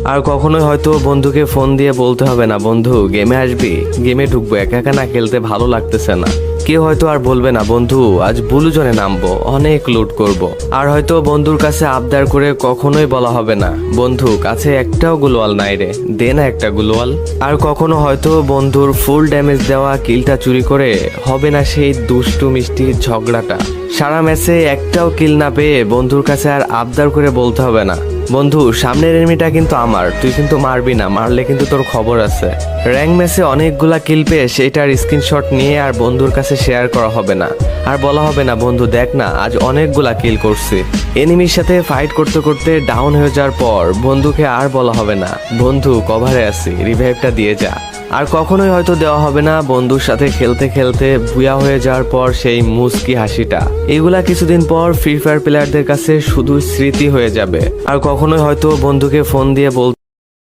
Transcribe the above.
আর কখনোই হয়তো বন্ধুকে ফোন দিয়ে বলতে হবে না, বন্ধু গেমে আসবি, গেমে ঢুকবো, একা একা না খেলতে ভালো লাগতেছে না। কেউ হয়তো আর বলবে না, বন্ধু আজ ব্লু জোনে নামবো, অনেক লুট করব। আর হয়তো বন্ধুর কাছে আবদার করে কখনোই বলা হবে না, বন্ধু কাছে একটাও গুলোয়াল নাই রে, দে না একটা গুলোয়াল। আর কখনো হয়তো বন্ধুর ফুল ড্যামেজ দেওয়া কিলটা চুরি করে হবে না সেই দুষ্টু মিষ্টি ঝগড়াটা। সারা ম্যাচে একটাও কিল না পেয়ে বন্ধুর কাছে আর আবদার করে বলতে হবে না, বন্ধু সামনের এনিমিটা কিন্তু আমার, তুই কিন্তু মারবি না, মারলে কিন্তু তোর খবর আছে। র্যাঙ্ক ম্যাচে অনেকগুলা কিল পেয়ে সেইটার স্ক্রিনশট নিয়ে আর বন্ধুর কাছে শেয়ার করা হবে না। আর বলা হবে না, বন্ধু দেখ না আজ অনেকগুলা কিল করছি। এনিমির সাথে ফাইট করতে করতে ডাউন হয়ে যাওয়ার পর বন্ধুকে আর বলা হবে না, বন্ধু কভারে আছি, রিভাইভটা দিয়ে যা। আর কখনোই হয়তো দেওয়া হবে না বন্ধুর সাথে খেলতে খেলতে বুয়া হয়ে যাওয়ার পর সেই মুস্কি হাসিটা। এগুলা কিছুদিন পর ফ্রি ফায়ার প্লেয়ারদের কাছে শুধু স্মৃতি হয়ে যাবে। আর কখনোই হয়তো বন্ধুকে ফোন দিয়ে বল